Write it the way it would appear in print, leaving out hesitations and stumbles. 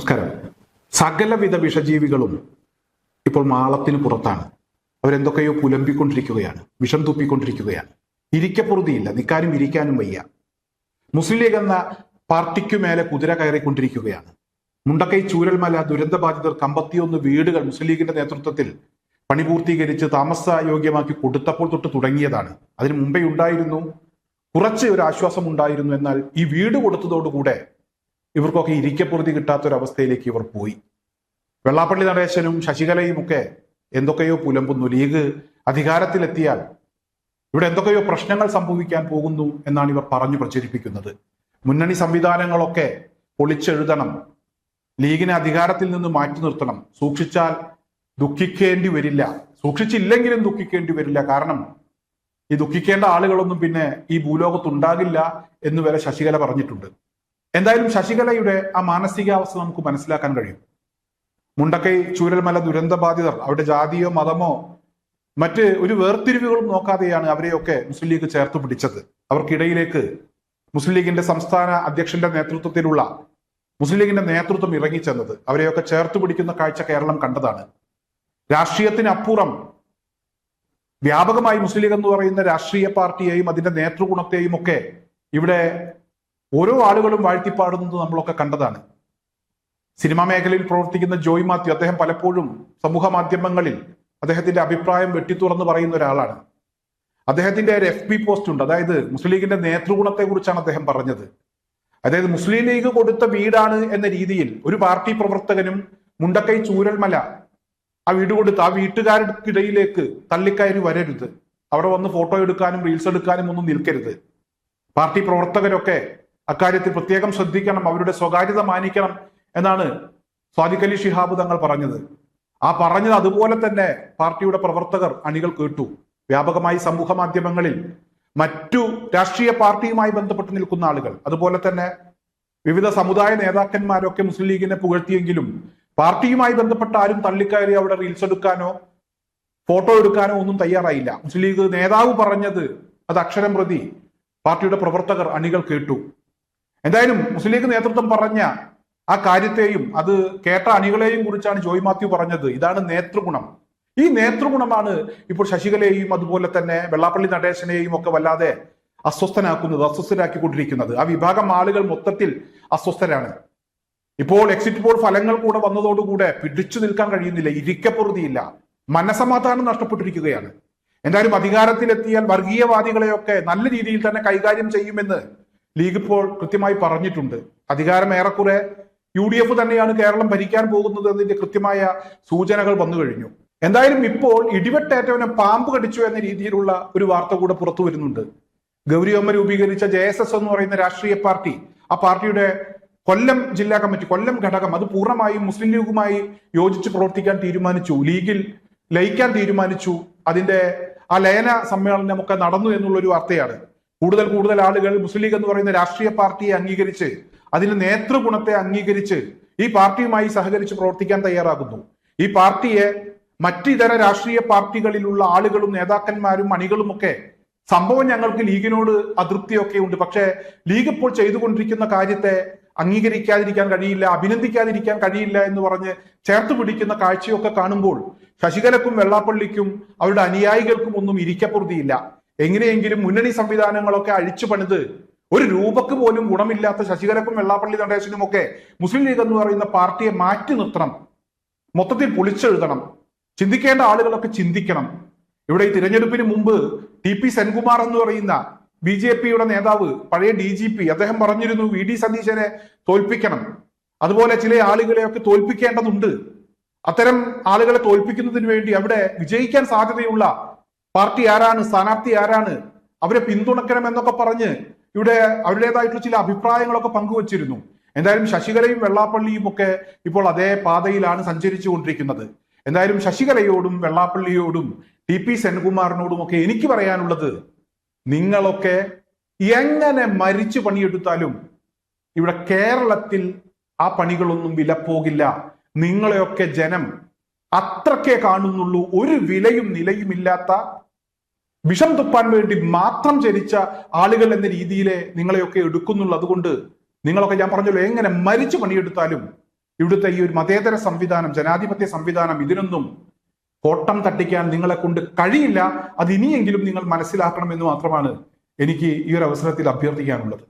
നമസ്കാരം. സകലവിധ വിഷജീവികളും ഇപ്പോൾ മാളത്തിന് പുറത്താണ്. അവരെന്തൊക്കെയോ പുലമ്പിക്കൊണ്ടിരിക്കുകയാണ്, വിഷം തുപ്പിക്കൊണ്ടിരിക്കുകയാണ്. ഇരിക്കപ്പുറതിയില്ല, നിൽക്കാനും ഇരിക്കാനും വയ്യ. മുസ്ലിം ലീഗ് എന്ന പാർട്ടിക്കു മേലെ കുതിര കയറിക്കൊണ്ടിരിക്കുകയാണ്. മുണ്ടക്കൈ ചൂരൽമല ദുരന്തബാധിതർ 51 വീടുകൾ മുസ്ലിം ലീഗിന്റെ നേതൃത്വത്തിൽ പണി പൂർത്തീകരിച്ച് താമസയോഗ്യമാക്കി കൊടുത്തപ്പോൾ തൊട്ട് തുടങ്ങിയതാണ്. അതിനു മുമ്പേ ഉണ്ടായിരുന്നു, കുറച്ച് ഒരു ആശ്വാസം ഉണ്ടായിരുന്നു. എന്നാൽ ഈ വീട് കൊടുത്തതോടുകൂടെ ഇവർക്കൊക്കെ ഇരിക്കപ്പുറതി കിട്ടാത്തൊരവസ്ഥയിലേക്ക് ഇവർ പോയി. വെള്ളാപ്പള്ളി നടേശനും ശശികലയും ഒക്കെ എന്തൊക്കെയോ പുലമ്പുന്നു. ലീഗ് അധികാരത്തിലെത്തിയാൽ ഇവിടെ എന്തൊക്കെയോ പ്രശ്നങ്ങൾ സംഭവിക്കാൻ പോകുന്നു എന്നാണ് ഇവർ പറഞ്ഞു പ്രചരിപ്പിക്കുന്നത്. മുന്നണി സംവിധാനങ്ങളൊക്കെ പൊളിച്ചെഴുതണം, ലീഗിനെ അധികാരത്തിൽ നിന്ന് മാറ്റി നിർത്തണം, സൂക്ഷിച്ചാൽ ദുഃഖിക്കേണ്ടി വരില്ല, സൂക്ഷിച്ചില്ലെങ്കിലും ദുഃഖിക്കേണ്ടി വരില്ല, കാരണം ഈ ദുഃഖിക്കേണ്ട ആളുകളൊന്നും പിന്നെ ഈ ഭൂലോകത്തുണ്ടാകില്ല എന്ന് വരെ ശശികല പറഞ്ഞിട്ടുണ്ട്. എന്തായാലും ശശികലയുടെ ആ മാനസികാവസ്ഥ നമുക്ക് മനസ്സിലാക്കാൻ കഴിയും. മുണ്ടക്കൈ ചൂരൽമല ദുരന്തബാധിതർ അവരുടെ ജാതിയോ മതമോ മറ്റ് ഒരു വേർതിരിവുകളും നോക്കാതെയാണ് അവരെയൊക്കെ മുസ്ലിം ലീഗ് ചേർത്ത് പിടിച്ചത്. അവർക്കിടയിലേക്ക് മുസ്ലിം ലീഗിന്റെ സംസ്ഥാന അധ്യക്ഷന്റെ നേതൃത്വത്തിലുള്ള മുസ്ലിം ലീഗിന്റെ നേതൃത്വം ഇറങ്ങിച്ചെന്നത്, അവരെയൊക്കെ ചേർത്ത് പിടിക്കുന്ന കാഴ്ച കേരളം കണ്ടതാണ്. രാഷ്ട്രീയത്തിനപ്പുറം വ്യാപകമായി മുസ്ലിം ലീഗ് എന്ന് പറയുന്ന രാഷ്ട്രീയ പാർട്ടിയെയും അതിന്റെ നേതൃഗുണത്തെയും ഒക്കെ ഇവിടെ ഓരോ ആളുകളും വാഴ്ത്തിപ്പാടുന്നത് നമ്മളൊക്കെ കണ്ടതാണ്. സിനിമാ മേഖലയിൽ പ്രവർത്തിക്കുന്ന ജോയ് മാത്യു, അദ്ദേഹം പലപ്പോഴും സമൂഹ മാധ്യമങ്ങളിൽ അദ്ദേഹത്തിന്റെ അഭിപ്രായം വെട്ടിത്തുറന്ന് പറയുന്ന ഒരാളാണ്. അദ്ദേഹത്തിന്റെ ഒരു FB പോസ്റ്റ് ഉണ്ട്, അതായത് മുസ്ലിം ലീഗിന്റെ നേതൃഗുണത്തെ കുറിച്ചാണ് അദ്ദേഹം പറഞ്ഞത്. അതായത് മുസ്ലിം ലീഗ് കൊടുത്ത വീടാണ് എന്ന രീതിയിൽ ഒരു പാർട്ടി പ്രവർത്തകനും മുണ്ടക്കൈ ചൂരൽമല ആ വീട് കൊടുത്ത് ആ വീട്ടുകാർക്കിടയിലേക്ക് തള്ളിക്കയറി വരരുത്, അവിടെ വന്ന് ഫോട്ടോ എടുക്കാനും റീൽസ് എടുക്കാനും ഒന്നും നിൽക്കരുത്. പാർട്ടി പ്രവർത്തകരൊക്കെ അക്കാര്യത്തിൽ പ്രത്യേകം ശ്രദ്ധിക്കണം, അവരുടെ സ്വകാര്യത മാനിക്കണം എന്നാണ് സ്വാദിഖ് അലി ശിഹാബ് തങ്ങൾ പറഞ്ഞത്. ആ പറഞ്ഞത് അതുപോലെ തന്നെ പാർട്ടിയുടെ പ്രവർത്തകർ അണികൾ കേട്ടു. വ്യാപകമായി സമൂഹ മാധ്യമങ്ങളിൽ മറ്റു രാഷ്ട്രീയ പാർട്ടിയുമായി ബന്ധപ്പെട്ട് നിൽക്കുന്ന ആളുകൾ, അതുപോലെ തന്നെ വിവിധ സമുദായ നേതാക്കന്മാരൊക്കെ മുസ്ലിം ലീഗിനെ പുകഴ്ത്തിയെങ്കിലും പാർട്ടിയുമായി ബന്ധപ്പെട്ട ആരും തള്ളിക്കയറി അവിടെ റീൽസ് എടുക്കാനോ ഫോട്ടോ എടുക്കാനോ ഒന്നും തയ്യാറായില്ല. മുസ്ലിം ലീഗ് നേതാവ് പറഞ്ഞത് അത് അക്ഷരം പ്രതി പാർട്ടിയുടെ പ്രവർത്തകർ അണികൾ കേട്ടു. എന്തായാലും മുസ്ലിം ലീഗ് നേതൃത്വം പറഞ്ഞ ആ കാര്യത്തെയും അത് കേട്ട അണികളെയും കുറിച്ചാണ് ജോയ് മാത്യു പറഞ്ഞത്. ഇതാണ് നേതൃഗുണം. ഈ നേതൃഗുണമാണ് ഇപ്പോൾ ശശികലയെയും അതുപോലെ തന്നെ വെള്ളാപ്പള്ളി നടേശനെയും ഒക്കെ വല്ലാതെ അസ്വസ്ഥരാക്കിക്കൊണ്ടിരിക്കുന്നത്. ആ വിഭാഗം ആളുകൾ മൊത്തത്തിൽ അസ്വസ്ഥരാണ്. ഇപ്പോൾ എക്സിറ്റ് പോൾ ഫലങ്ങൾ കൂടെ വന്നതോടുകൂടെ പിടിച്ചു നിൽക്കാൻ കഴിയുന്നില്ല, ഇരിക്കപ്പുറതിയില്ല, മനസമാധാനം നഷ്ടപ്പെട്ടിരിക്കുകയാണ്. എന്തായാലും അധികാരത്തിലെത്തിയാൽ വർഗീയവാദികളെയൊക്കെ നല്ല രീതിയിൽ തന്നെ കൈകാര്യം ചെയ്യുമെന്ന് ലീഗ് ഇപ്പോൾ കൃത്യമായി പറഞ്ഞിട്ടുണ്ട്. അധികാരം ഏറെക്കുറെ UDF തന്നെയാണ് കേരളം ഭരിക്കാൻ പോകുന്നത് എന്നതിന്റെ കൃത്യമായ സൂചനകൾ വന്നു കഴിഞ്ഞു. എന്തായാലും ഇപ്പോൾ ഇടിവെട്ടേറ്റവനെ പാമ്പ് കടിച്ചു എന്ന രീതിയിലുള്ള ഒരു വാർത്ത കൂടെ പുറത്തു വരുന്നുണ്ട്. ഗൗരിയമ്മ രൂപീകരിച്ച JSS എന്ന് പറയുന്ന രാഷ്ട്രീയ പാർട്ടി, ആ പാർട്ടിയുടെ കൊല്ലം ജില്ലാ കമ്മിറ്റി, കൊല്ലം ഘടകം, അത് പൂർണ്ണമായും മുസ്ലിം ലീഗുമായി യോജിച്ച് പ്രവർത്തിക്കാൻ തീരുമാനിച്ചു, ലീഗിൽ ലയിക്കാൻ തീരുമാനിച്ചു. അതിന്റെ ആ ലയന സമ്മേളനമൊക്കെ നടന്നു എന്നുള്ളൊരു വാർത്തയാണ്. കൂടുതൽ ആളുകൾ മുസ്ലിം ലീഗ് എന്ന് പറയുന്ന രാഷ്ട്രീയ പാർട്ടിയെ അംഗീകരിച്ച് അതിന്റെ നേതൃഗുണത്തെ അംഗീകരിച്ച് ഈ പാർട്ടിയുമായി സഹകരിച്ച് പ്രവർത്തിക്കാൻ തയ്യാറാകുന്നു. ഈ പാർട്ടിയെ മറ്റിതര രാഷ്ട്രീയ പാർട്ടികളിലുള്ള ആളുകളും നേതാക്കന്മാരും അണികളുമൊക്കെ സംഭവം ഞങ്ങൾക്ക് ലീഗിനോട് അതൃപ്തിയൊക്കെ ഉണ്ട്, പക്ഷേ ലീഗ് ഇപ്പോൾ ചെയ്തുകൊണ്ടിരിക്കുന്ന കാര്യത്തെ അംഗീകരിക്കാതിരിക്കാൻ കഴിയില്ല, അഭിനന്ദിക്കാതിരിക്കാൻ കഴിയില്ല എന്ന് പറഞ്ഞ് ചേർത്ത് പിടിക്കുന്ന കാഴ്ചയൊക്കെ കാണുമ്പോൾ ശശികലക്കും വെള്ളാപ്പള്ളിക്കും അവരുടെ അനുയായികൾക്കും ഒന്നും ഇരിക്കപ്പുറതിയില്ല. എങ്ങനെയെങ്കിലും മുന്നണി സംവിധാനങ്ങളൊക്കെ അഴിച്ചു പണിത് ഒരു രൂപക്ക് പോലും ഗുണമില്ലാത്ത ശശികലക്കും വെള്ളാപ്പള്ളി നടേശനും ഒക്കെ മുസ്ലിം ലീഗ് എന്ന് പറയുന്ന പാർട്ടിയെ മാറ്റി നിർത്തണം, മൊത്തത്തിൽ പൊളിച്ചെഴുതണം. ചിന്തിക്കേണ്ട ആളുകളൊക്കെ ചിന്തിക്കണം. ഇവിടെ ഈ തിരഞ്ഞെടുപ്പിന് മുമ്പ് TP സെൻകുമാർ എന്ന് പറയുന്ന BJPയുടെ നേതാവ്, പഴയ DGP, അദ്ദേഹം പറഞ്ഞിരുന്നു VD സതീശനെ തോൽപ്പിക്കണം, അതുപോലെ ചില ആളുകളെയൊക്കെ തോൽപ്പിക്കേണ്ടതുണ്ട്. അത്തരം ആളുകളെ തോൽപ്പിക്കുന്നതിന് വേണ്ടി അവിടെ വിജയിക്കാൻ സാധ്യതയുള്ള പാർട്ടി ആരാണ്, സ്ഥാനാർത്ഥി ആരാണ്, അവരെ പിന്തുണക്കണം എന്നൊക്കെ പറഞ്ഞ് ഇവിടെ അവരുടേതായിട്ടുള്ള ചില അഭിപ്രായങ്ങളൊക്കെ പങ്കുവച്ചിരുന്നു. എന്തായാലും ശശികലയും വെള്ളാപ്പള്ളിയും ഒക്കെ ഇപ്പോൾ അതേ പാതയിലാണ് സഞ്ചരിച്ചു കൊണ്ടിരിക്കുന്നത്. എന്തായാലും ശശികലയോടും വെള്ളാപ്പള്ളിയോടും TP സെൻകുമാറിനോടും ഒക്കെ എനിക്ക് പറയാനുള്ളത്, നിങ്ങളൊക്കെ എങ്ങനെ മരിച്ചു പണിയെടുത്താലും ഇവിടെ കേരളത്തിൽ ആ പണികളൊന്നും വിലപ്പോകില്ല. നിങ്ങളെയൊക്കെ ജനം അത്രക്കേ കാണുന്നുള്ളൂ. ഒരു വിലയും നിലയുമില്ലാത്ത വിഷം തുപ്പാൻ വേണ്ടി മാത്രം ജനിച്ച ആളുകൾ എന്ന രീതിയിലെ നിങ്ങളെയൊക്കെ എടുക്കുന്നുള്ളൂ. അതുകൊണ്ട് നിങ്ങളൊക്കെ, ഞാൻ പറഞ്ഞല്ലോ, എങ്ങനെ മരിച്ചു പണിയെടുത്താലും ഇവിടുത്തെ ഈ ഒരു മതേതര സംവിധാനം, ജനാധിപത്യ സംവിധാനം, ഇതിനൊന്നും കോട്ടം തട്ടിക്കാൻ നിങ്ങളെ കൊണ്ട് കഴിയില്ല. അത് ഇനിയെങ്കിലും നിങ്ങൾ മനസ്സിലാക്കണമെന്ന് മാത്രമാണ് എനിക്ക് ഈ ഒരു അവസരത്തിൽ അഭ്യർത്ഥിക്കാനുള്ളത്.